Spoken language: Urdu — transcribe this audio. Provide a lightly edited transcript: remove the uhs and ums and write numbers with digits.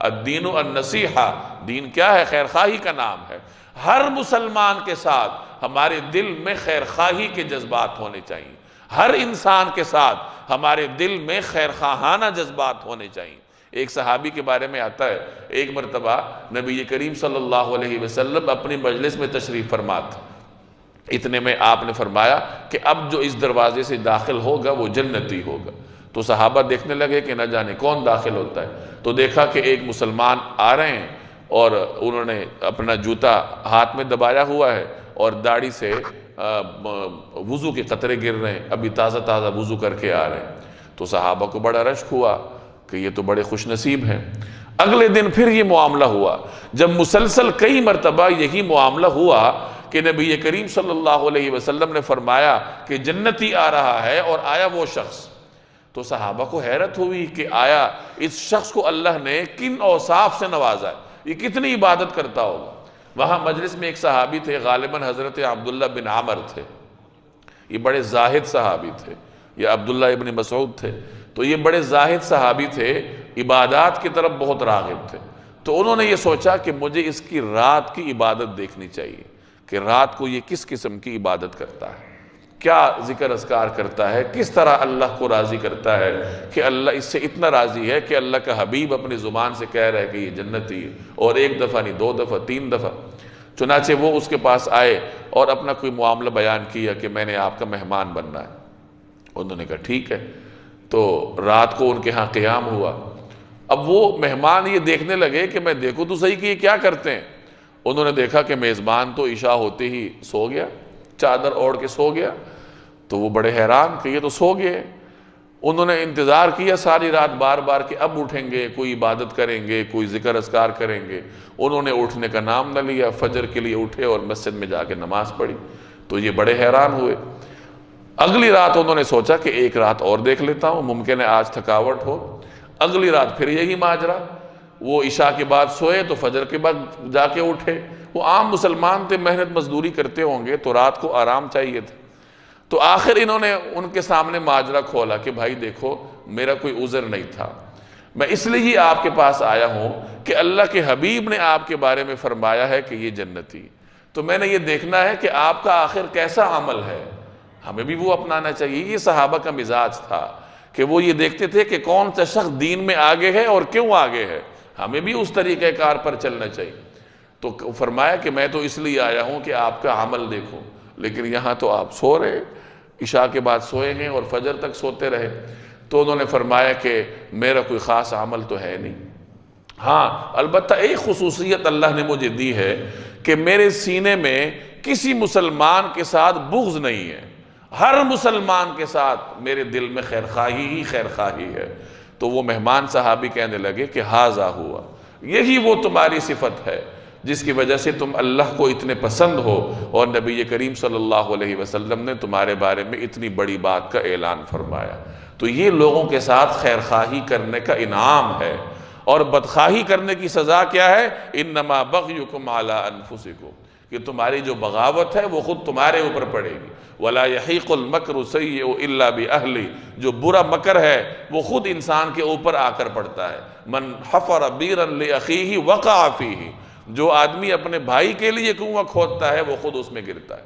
الدین النصیحہ، دین کیا ہے؟ خیر خواہی کا نام ہے۔ ہر مسلمان کے ساتھ ہمارے دل میں خیر خواہی کے جذبات ہونے چاہیے، ہر انسان کے ساتھ ہمارے دل میں خیر خواہانہ جذبات ہونے چاہیے۔ ایک صحابی کے بارے میں آتا ہے، ایک مرتبہ نبی کریم صلی اللہ علیہ وسلم اپنی مجلس میں تشریف فرما تھے، اتنے میں آپ نے فرمایا کہ اب جو اس دروازے سے داخل ہوگا وہ جنتی ہوگا۔ تو صحابہ دیکھنے لگے کہ نہ جانے کون داخل ہوتا ہے، تو دیکھا کہ ایک مسلمان آ رہے ہیں اور انہوں نے اپنا جوتا ہاتھ میں دبایا ہوا ہے اور داڑھی سے وضو کے قطرے گر رہے ہیں، ابھی تازہ تازہ وضو کر کے آ رہے ہیں۔ تو صحابہ کو بڑا رشک ہوا کہ یہ تو بڑے خوش نصیب ہیں۔ اگلے دن پھر یہ معاملہ ہوا، جب مسلسل کئی مرتبہ یہی معاملہ ہوا کہ نبی کریم صلی اللہ علیہ وسلم نے فرمایا کہ جنتی آ رہا ہے، اور آیا وہ شخص۔ تو صحابہ کو حیرت ہوئی کہ آیا اس شخص کو اللہ نے کن اوصاف سے نوازا ہے، یہ کتنی عبادت کرتا ہوگا۔ وہاں مجلس میں ایک صحابی تھے، غالباً حضرت عبداللہ بن عامر تھے، یہ بڑے زاہد صحابی تھے، یا عبداللہ ابن مسعود تھے، تو یہ بڑے زاہد صحابی تھے، عبادات کی طرف بہت راغب تھے۔ تو انہوں نے یہ سوچا کہ مجھے اس کی رات کی عبادت دیکھنی چاہیے کہ رات کو یہ کس قسم کی عبادت کرتا ہے، کیا ذکر اذکار کرتا ہے، کس طرح اللہ کو راضی کرتا ہے کہ اللہ اس سے اتنا راضی ہے کہ اللہ کا حبیب اپنی زبان سے کہہ رہا ہے کہ یہ جنتی ہے، اور ایک دفعہ نہیں، 2 دفعہ 3 دفعہ۔ چنانچہ وہ اس کے پاس آئے اور اپنا کوئی معاملہ بیان کیا کہ میں نے آپ کا مہمان بننا ہے۔ انہوں نے کہا ٹھیک ہے۔ تو رات کو ان کے ہاں قیام ہوا۔ اب وہ مہمان یہ دیکھنے لگے کہ میں دیکھوں تو صحیح کہ یہ کیا کرتے ہیں۔ انہوں نے دیکھا کہ میزبان تو عشاء ہوتے ہی سو گیا، چادر اوڑھ کے سو گیا۔ تو وہ بڑے حیران کہ یہ تو سو گئے۔ انہوں نے انتظار کیا ساری رات بار بار کہ اب اٹھیں گے، کوئی عبادت کریں گے، کوئی ذکر اذکار کریں گے۔ انہوں نے اٹھنے کا نام نہ لیا، فجر کے لیے اٹھے اور مسجد میں جا کے نماز پڑھی۔ تو یہ بڑے حیران ہوئے۔ اگلی رات انہوں نے سوچا کہ ایک رات اور دیکھ لیتا ہوں، ممکن ہے آج تھکاوٹ ہو۔ اگلی رات پھر یہی ماجرا، وہ عشاء کے بعد سوئے تو فجر کے بعد جا کے اٹھے۔ وہ عام مسلمان تھے، محنت مزدوری کرتے ہوں گے، تو رات کو آرام چاہیے تھا۔ تو آخر انہوں نے ان کے سامنے ماجرا کھولا کہ بھائی دیکھو، میرا کوئی عذر نہیں تھا، میں اس لیے ہی آپ کے پاس آیا ہوں کہ اللہ کے حبیب نے آپ کے بارے میں فرمایا ہے کہ یہ جنتی، تو میں نے یہ دیکھنا ہے کہ آپ کا آخر کیسا عمل ہے، ہمیں بھی وہ اپنانا چاہیے۔ یہ صحابہ کا مزاج تھا کہ وہ یہ دیکھتے تھے کہ کون سا شخص دین میں آگے ہے اور کیوں آگے ہے، ہمیں بھی اس طریقہ کار پر چلنا چاہیے۔ تو فرمایا کہ میں تو اس لیے آیا ہوں کہ آپ کا عمل دیکھوں، لیکن یہاں تو آپ سو رہے، عشاء کے بعد سوئے ہیں اور فجر تک سوتے رہے۔ تو انہوں نے فرمایا کہ میرا کوئی خاص عمل تو ہے نہیں، ہاں البتہ ایک خصوصیت اللہ نے مجھے دی ہے کہ میرے سینے میں کسی مسلمان کے ساتھ بغض نہیں ہے، ہر مسلمان کے ساتھ میرے دل میں خیر خواہی ہی خیر خواہی ہے۔ تو وہ مہمان صحابی کہنے لگے کہ ہاذا ہوا، یہی وہ تمہاری صفت ہے جس کی وجہ سے تم اللہ کو اتنے پسند ہو، اور نبی کریم صلی اللہ علیہ وسلم نے تمہارے بارے میں اتنی بڑی بات کا اعلان فرمایا۔ تو یہ لوگوں کے ساتھ خیر خواہی کرنے کا انعام ہے، اور بدخواہی کرنے کی سزا کیا ہے؟ انما بغیکم علی انفسکم، کہ تمہاری جو بغاوت ہے وہ خود تمہارے اوپر پڑے گی۔ ولا یحیق المکر السیئ الا باہلہ، جو برا مکر ہے وہ خود انسان کے اوپر آ کر پڑتا ہے۔ من حفر بیرا لاخیہ وقع فیہ، جو آدمی اپنے بھائی کے لیے کنواں کھودتا ہے وہ خود اس میں گرتا ہے۔